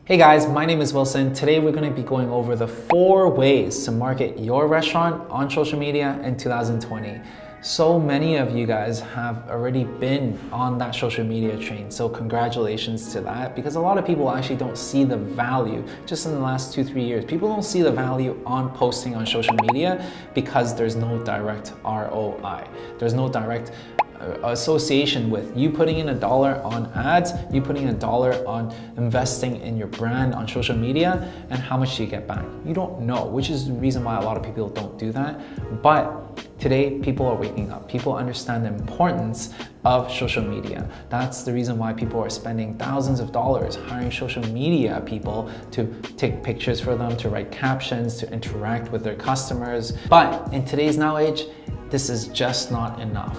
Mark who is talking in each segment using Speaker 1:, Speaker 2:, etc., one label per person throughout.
Speaker 1: Hey guys, my name is Wilson. Today we're going to be going over the 4 ways to market your restaurant on social media in 2020. So many of you guys have already been on that social media train, so congratulations to that, because a lot of people actually don't see the value just in the last 2-3 years. People don't see the value on posting on social media because there's no direct ROI. There's no direct association with you putting in $1 on ads, you putting in $1 on investing in your brand on social media, and how much do you get back? You don't know, which is the reason why a lot of people don't do that. But today, people are waking up. People understand the importance of social media. That's the reason why people are spending thousands of dollars hiring social media people to take pictures for them, to write captions, to interact with their customers. But in today's now age, this is just not enough.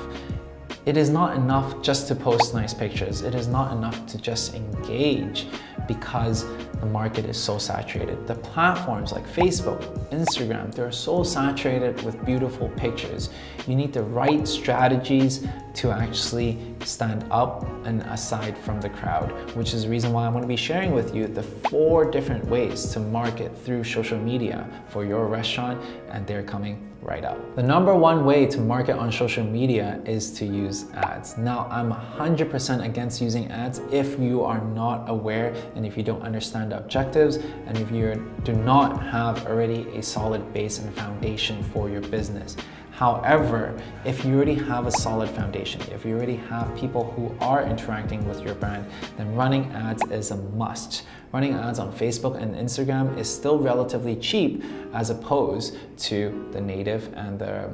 Speaker 1: It is not enough just to post nice pictures. It is not enough to just engage because the market is so saturated. The platforms like Facebook, Instagram, they're so saturated with beautiful pictures. You need the right strategies to actually stand up and aside from the crowd, which is the reason why I'm going to be sharing with you the 4 different ways to market through social media for your restaurant, and they're coming right up. The number 1 way to market on social media is to use ads. Now, I'm 100% against using ads if you are not aware and if you don't understand the objectives and if you do not have already a solid base and foundation for your business. However, if you already have a solid foundation, if you already have people who are interacting with your brand, then running ads is a must. Running ads on Facebook and Instagram is still relatively cheap as opposed to the native and the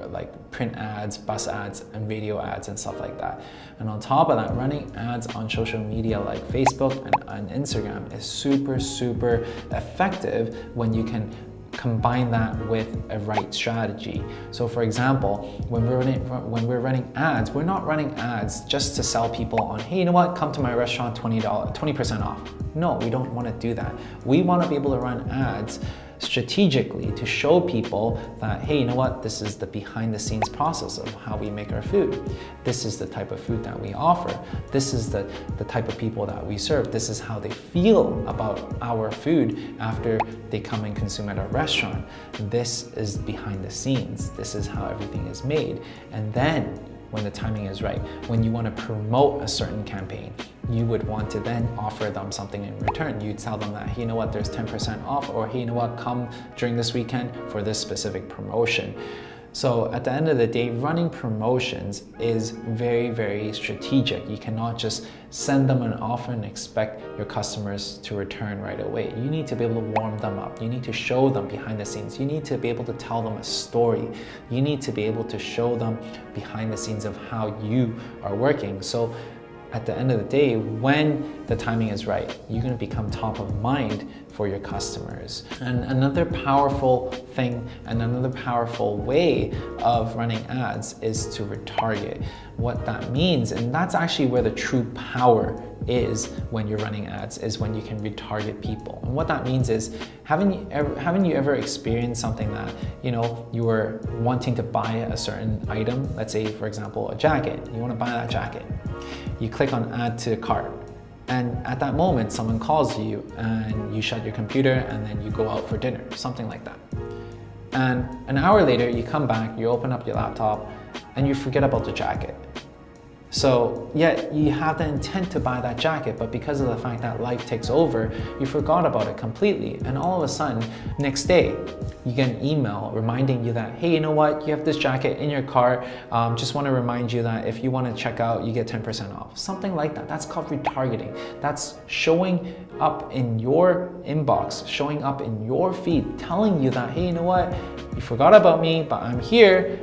Speaker 1: like print ads, bus ads, and radio ads and stuff like that. And on top of that, running ads on social media like Facebook and Instagram is super effective when you can combine that with a right strategy. So for example, when we're running ads, we're not running ads just to sell people on, hey, you know what, come to my restaurant, $20% off. No, we don't want to do that. We want to be able to run ads strategically to show people that, hey, you know what, this is the behind the scenes process of how we make our food. This is the type of food that we offer. This is the type of people that we serve. This is how they feel about our food after they come and consume at our restaurant. This is behind the scenes. This is how everything is made. And then when the timing is right, when you want to promote a certain campaign, you would want to then offer them something in return. You tell them that, hey, you know what, there's 10% off, or hey, you know what, come during this weekend for this specific promotion. So at the end of the day, running promotions is very strategic. You cannot just send them an offer and expect your customers to return right away. You need to be able to warm them up. You need to show them behind the scenes. You need to be able to tell them a story. You need to be able to show them behind the scenes of how you are working. So at the end of the day, when the timing is right, you're going to become top of mind for your customers. And another powerful thing and another powerful way of running ads is to retarget. What that means, and that's actually where the true power is when you're running ads, is when you can retarget people. And what that means is, haven't you ever experienced something that, you know, you were wanting to buy a certain item, let's say for example a jacket, you want to buy that jacket. You click on add to cart, and at that moment someone calls you and you shut your computer and then you go out for dinner, something like that. And an hour later you come back, you open up your laptop and you forget about the jacket. So yet you have the intent to buy that jacket, but because of the fact that life takes over, you forgot about it completely. And all of a sudden, next day, you get an email reminding you that, hey, you know what, you have this jacket in your cart. Just want to remind you that if you want to check out, you get 10% off. Something like that. That's called retargeting. That's showing up in your inbox, showing up in your feed, telling you that, hey, you know what, you forgot about me, but I'm here.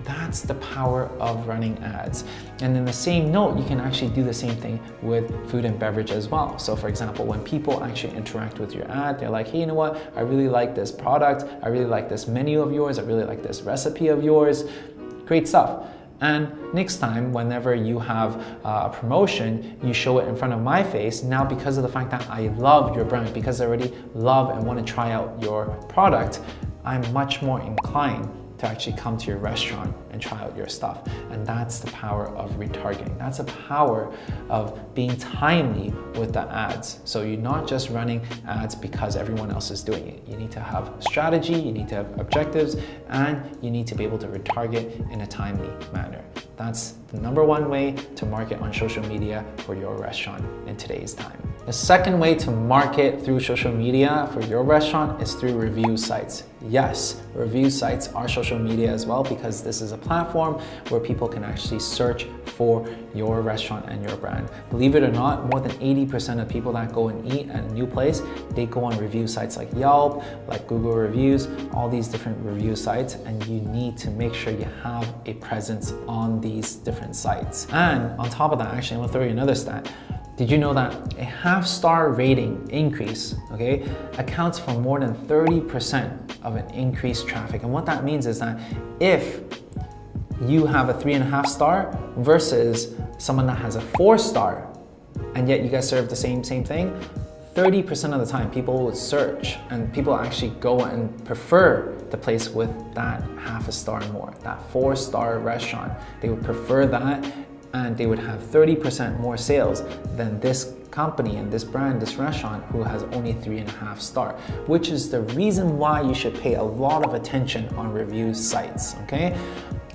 Speaker 1: That's the power of running ads. And in the same note, you can actually do the same thing with food and beverage as well. So for example, when people actually interact with your ad, they're like, hey, you know what, I really like this product, I really like this menu of yours, I really like this recipe of yours, great stuff. And next time, whenever you have a promotion, you show it in front of my face. Now, because of the fact that I love your brand, because I already love and want to try out your product, I'm much more inclined to actually come to your restaurant and try out your stuff. And that's the power of retargeting. That's the power of being timely with the ads. So you're not just running ads because everyone else is doing it. You need to have strategy, you need to have objectives, and you need to be able to retarget in a timely manner. That's the number one way to market on social media for your restaurant in today's time. The second way to market through social media for your restaurant is through review sites. Yes, review sites are social media as well, because this is a platform where people can actually search for your restaurant and your brand. Believe it or not, more than 80% of people that go and eat at a new place, they go on review sites like Yelp, like Google Reviews, all these different review sites, and you need to make sure you have a presence on these different sites. And on top of that, actually, I'm gonna throw you another stat. Did you know that a half-star rating increase, okay, accounts for more than 30% of an increased traffic? And what that means is that if you have a 3.5 star versus someone that has a 4 star, and yet you guys serve the same thing, 30% of the time people would search, and people actually go and prefer the place with that half a star more, that 4-star restaurant. They would prefer that, and they would have 30% more sales than this company and this brand, this restaurant, who has only 3.5 star, which is the reason why you should pay a lot of attention on review sites, okay?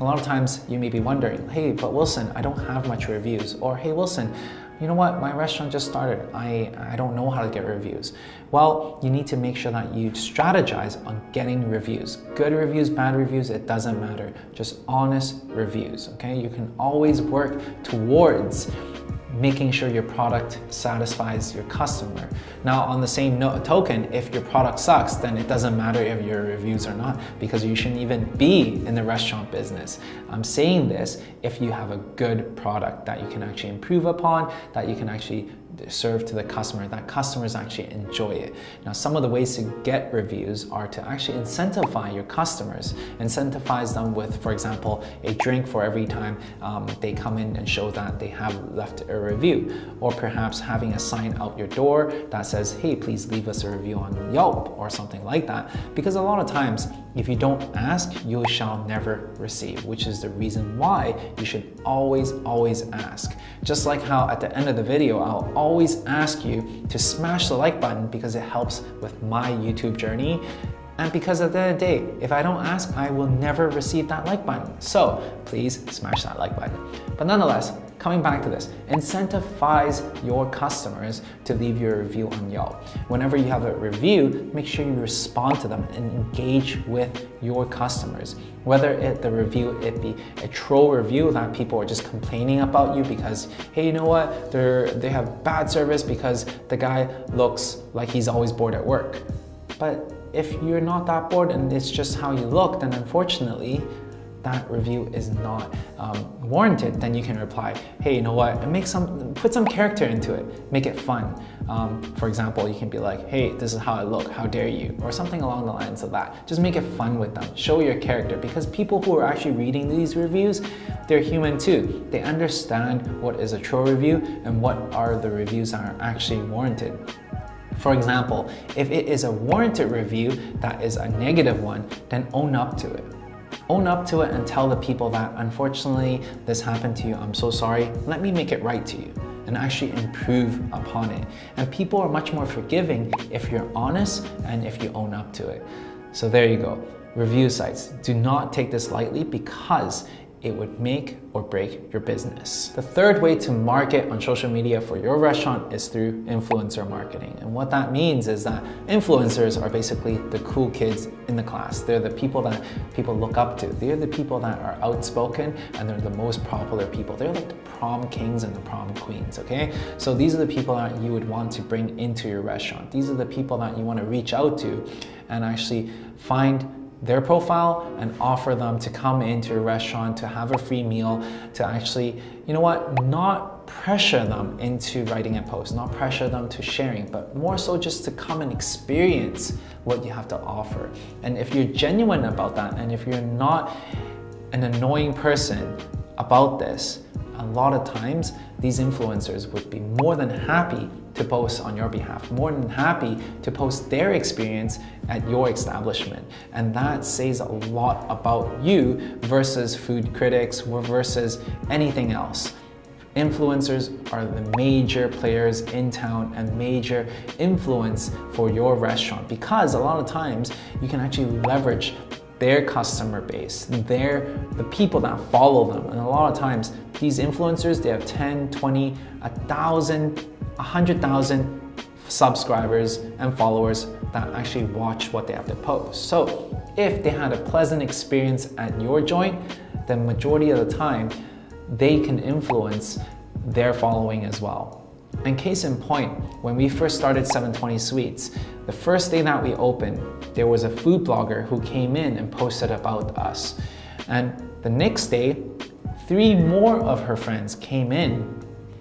Speaker 1: A lot of times you may be wondering, hey, but Wilson, I don't have much reviews. Or hey, Wilson, you know what, my restaurant just started. I don't know how to get reviews. Well, you need to make sure that you strategize on getting reviews. Good reviews, bad reviews, it doesn't matter. Just honest reviews, okay? You can always work towards making sure your product satisfies your customer. Now, on the same token, if your product sucks, then it doesn't matter if your reviews are not, because you shouldn't even be in the restaurant business. I'm saying this if you have a good product that you can actually improve upon, that you can actually serve to the customer, that customers actually enjoy it. Now, some of the ways to get reviews are to actually incentivize your customers, incentivize them with, for example, a drink for every time they come in and show that they have left a review, or perhaps having a sign out your door that says, hey, please leave us a review on Yelp or something like that. Because a lot of times, if you don't ask, you shall never receive, which is the reason why you should always ask. Just like how at the end of the video, I'll always ask you to smash the like button, because it helps with my YouTube journey. And because at the end of the day, if I don't ask, I will never receive that like button. So please smash that like button. But nonetheless, coming back to this, incentivize your customers to leave your review on Yelp. Whenever you have a review, make sure you respond to them and engage with your customers. Whether the review be a troll review that people are just complaining about you because, hey, you know what, they have bad service because the guy looks like he's always bored at work. But if you're not that bored and it's just how you look, then unfortunately, that review is not warranted. Then you can reply, hey, you know what, put some character into it, make it fun. For example, you can be like, hey, this is how I look, how dare you, or something along the lines of that. Just make it fun with them, show your character, because people who are actually reading these reviews, they're human too. They understand what is a troll review and what are the reviews that are actually warranted. For example, if it is a warranted review that is a negative one, then own up to it. Own up to it and tell the people that, unfortunately, this happened to you, I'm so sorry, let me make it right to you, and actually improve upon it. And people are much more forgiving if you're honest and if you own up to it. So there you go. Review sites. Do not take this lightly, because it would make or break your business. The third way to market on social media for your restaurant is through influencer marketing. And what that means is that influencers are basically the cool kids in the class. They're the people that people look up to. They're the people that are outspoken, and they're the most popular people. They're like the prom kings and the prom queens, okay? So these are the people that you would want to bring into your restaurant. These are the people that you want to reach out to and actually find their profile and offer them to come into your restaurant, to have a free meal, to actually, you know what, not pressure them into writing a post, not pressure them to sharing, but more so just to come and experience what you have to offer. And if you're genuine about that, and if you're not an annoying person about this, a lot of times these influencers would be more than happy to post on your behalf, more than happy to post their experience at your establishment. And that says a lot about you versus food critics versus anything else. Influencers are the major players in town and major influence for your restaurant, because a lot of times you can actually leverage their customer base, the people that follow them. And a lot of times these influencers, they have 10, 20, 1,000, 100,000 subscribers and followers that actually watch what they have to post. So if they had a pleasant experience at your joint, then majority of the time they can influence their following as well. And case in point, when we first started 720 Sweets, the first day that we opened, there was a food blogger who came in and posted about us. And the next day, 3 more of her friends came in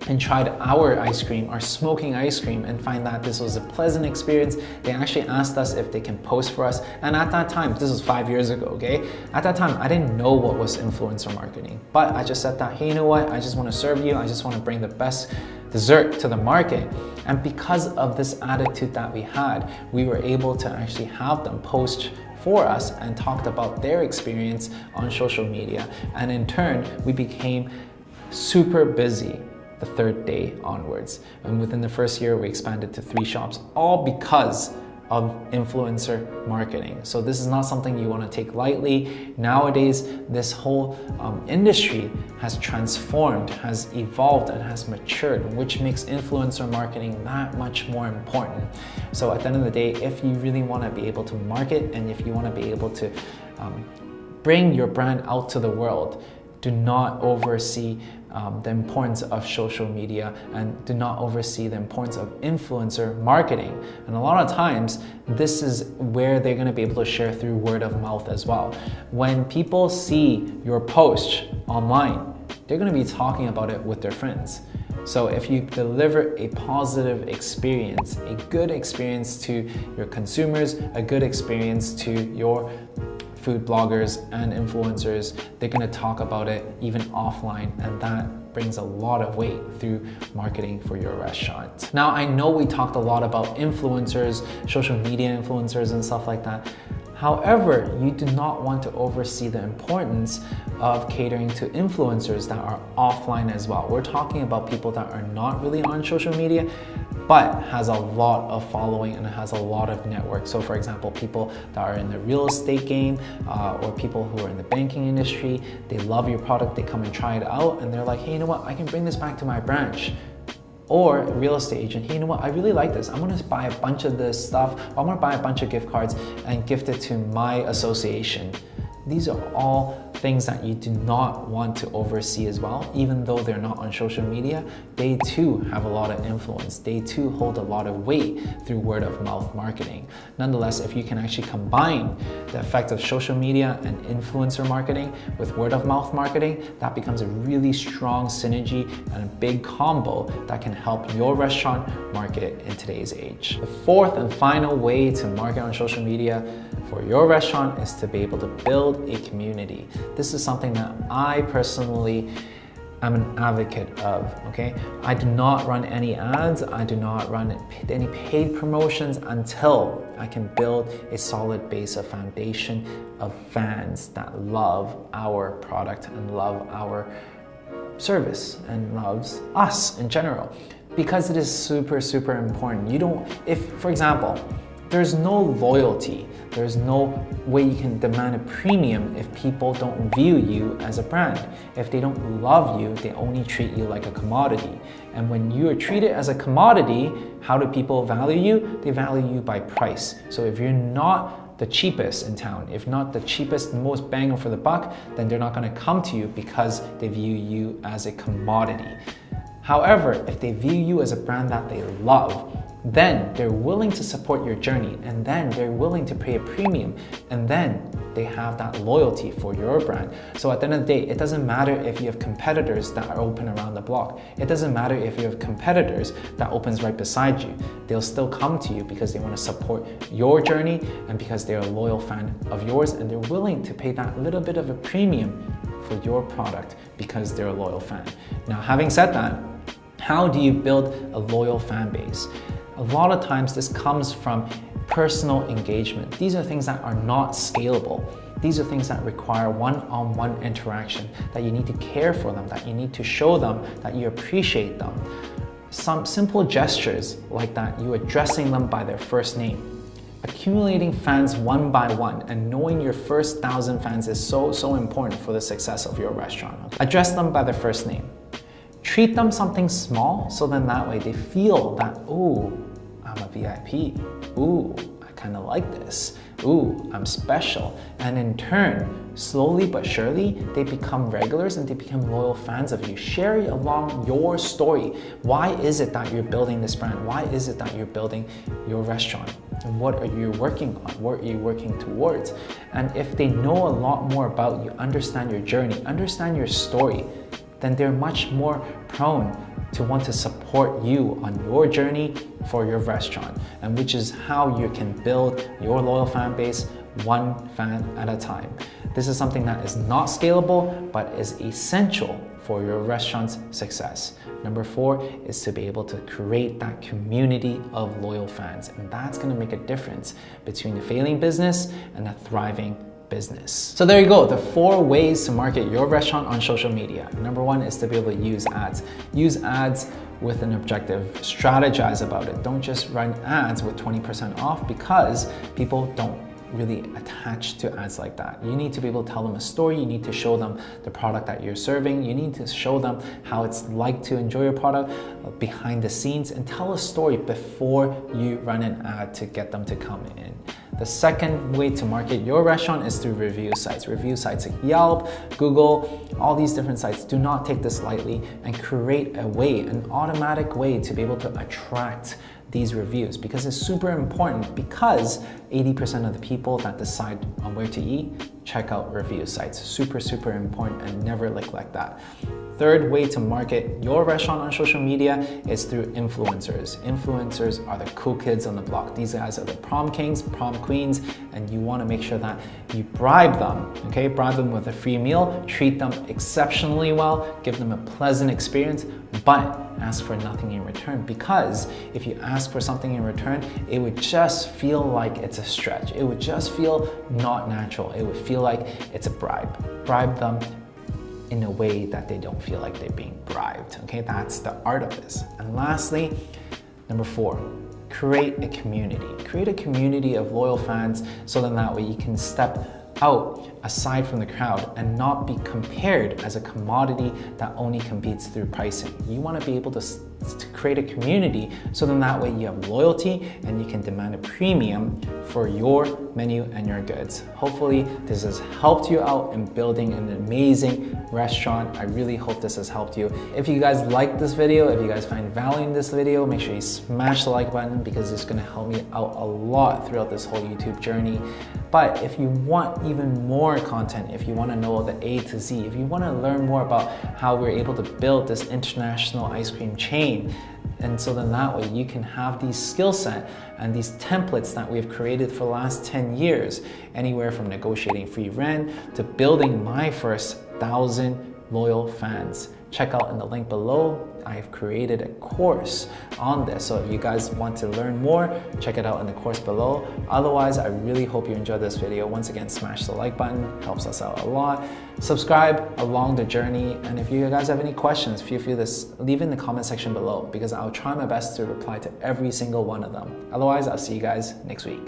Speaker 1: and tried our ice cream, our smoking ice cream, and find that this was a pleasant experience. They actually asked us if they can post for us. And at that time, this was 5 years ago, okay? At that time, I didn't know what was influencer marketing, but I just said that, hey, you know what? I just want to serve you. I just want to bring the best dessert to the market. And because of this attitude that we had, we were able to actually have them post for us and talked about their experience on social media. And in turn, we became super busy the 3rd day onwards. And within the first year, we expanded to 3 shops, all because of influencer marketing. So this is not something you want to take lightly. Nowadays, this whole industry has transformed, has evolved, and has matured, which makes influencer marketing that much more important. So at the end of the day, if you really want to be able to market, and if you want to be able to bring your brand out to the world, do not oversee the importance of social media, and do not oversee the importance of influencer marketing. And a lot of times, this is where they're going to be able to share through word of mouth as well. When people see your post online, they're going to be talking about it with their friends. So if you deliver a positive experience, a good experience to your consumers, a good experience to your food bloggers and influencers, they're going to talk about it even offline, and that brings a lot of weight through marketing for your restaurant. Now, I know we talked a lot about influencers, social media influencers and stuff like that. However, you do not want to oversee the importance of catering to influencers that are offline as well. We're talking about people that are not really on social media, but has a lot of following and has a lot of network. So for example, people that are in the real estate game or people who are in the banking industry, they love your product, they come and try it out, and they're like, hey, you know what, I can bring this back to my branch. Or a real estate agent, hey, you know what, I really like this. I'm gonna buy a bunch of this stuff. I'm gonna buy a bunch of gift cards and gift it to my association. These are all things that you do not want to oversee as well. Even though they're not on social media, they too have a lot of influence. They too hold a lot of weight through word of mouth marketing. Nonetheless, if you can actually combine the effect of social media and influencer marketing with word of mouth marketing, that becomes a really strong synergy and a big combo that can help your restaurant market in today's age. The 4th and final way to market on social media for your restaurant is to be able to build a community. This is something that I personally am an advocate of, okay? I do not run any ads, I do not run any paid promotions until I can build a solid base of foundation of fans that love our product and love our service and loves us in general. Because it is super, super important. You don't, if, for example, there's no loyalty, there's no way you can demand a premium if people don't view you as a brand. If they don't love you, they only treat you like a commodity. And when you are treated as a commodity, how do people value you? They value you by price. So if you're not the cheapest in town, if not the cheapest, the most bang for the buck, then they're not gonna come to you because they view you as a commodity. However, if they view you as a brand that they love, then they're willing to support your journey, and then they're willing to pay a premium, and then they have that loyalty for your brand. So at the end of the day, it doesn't matter if you have competitors that are open around the block. It doesn't matter if you have competitors that opens right beside you. They'll still come to you because they want to support your journey and because they're a loyal fan of yours, and they're willing to pay that little bit of a premium for your product because they're a loyal fan. Now, having said that, How do you build a loyal fan base? A lot of times this comes from personal engagement. These are things that are not scalable. These are things that require one-on-one interaction, that you need to care for them, that you need to show them that you appreciate them. Some simple gestures like that, you addressing them by their first name. Accumulating fans one by one and knowing your first 1,000 fans is so important for the success of your restaurant. Address them by their first name. Treat them something small, so then that way they feel that, ooh, I'm a VIP. Ooh, I kind of like this. Ooh, I'm special. And in turn, slowly but surely, they become regulars and they become loyal fans of you. Share along your story. Why is it that you're building this brand? Why is it that you're building your restaurant? And what are you working on? What are you working towards? And if they know a lot more about you, understand your journey, understand your story, then they're much more prone to want to support you on your journey for your restaurant, and which is how you can build your loyal fan base one fan at a time. This is something that is not scalable, but is essential for your restaurant's success. Number 4 is to be able to create that community of loyal fans, and that's gonna make a difference between a failing business and a thriving business. So there you go, the 4 ways to market your restaurant on social media. Number 1 is to be able to use ads. Use ads with an objective. Strategize about it. Don't just run ads with 20% off, because people don't really attach to ads like that. You need to be able to tell them a story. You need to show them the product that you're serving. You need to show them how it's like to enjoy your product behind the scenes, and tell a story before you run an ad to get them to come in. The second way to market your restaurant is through review sites. Review sites like Yelp, Google, all these different sites. Do not take this lightly, and create a way, an automatic way to be able to attract these reviews, because it's super important, because 80% of the people that decide on where to eat check out review sites. Super important, and never neglect that. Third way to market your restaurant on social media is through influencers. Influencers are the cool kids on the block. These guys are the prom kings, prom queens, and you want to make sure that you bribe them, okay? Bribe them with a free meal, treat them exceptionally well, give them a pleasant experience, but ask for nothing in return, because if you ask for something in return, it would just feel like it's a stretch. It would just feel not natural. It would feel like it's a bribe. Bribe them in a way that they don't feel like they're being bribed, okay? That's the art of this. And lastly, number 4, create a community. Create a community of loyal fans, so then that way you can step out aside from the crowd and not be compared as a commodity that only competes through pricing. You want to be able to create a community, so then that way you have loyalty and you can demand a premium for your menu and your goods. Hopefully this has helped you out in building an amazing restaurant. I really hope this has helped you. If you guys like this video, if you guys find value in this video, make sure you smash the like button, because it's going to help me out a lot throughout this whole YouTube journey. But if you want even more content, if you want to know the A to Z, if you want to learn more about how we're able to build this international ice cream chain, and so then that way you can have these skill set and these templates that we've created for the last 10 years, anywhere from negotiating free rent to building my first 1,000 loyal fans. Check out in the link below. I've created a course on this, so if you guys want to learn more, check it out in the course below. Otherwise, I really hope you enjoyed this video. Once again, smash the like button, helps us out a lot. Subscribe along the journey, and if you guys have any questions, feel free to leave in the comment section below, because I'll try my best to reply to every single one of them. Otherwise, I'll see you guys next week.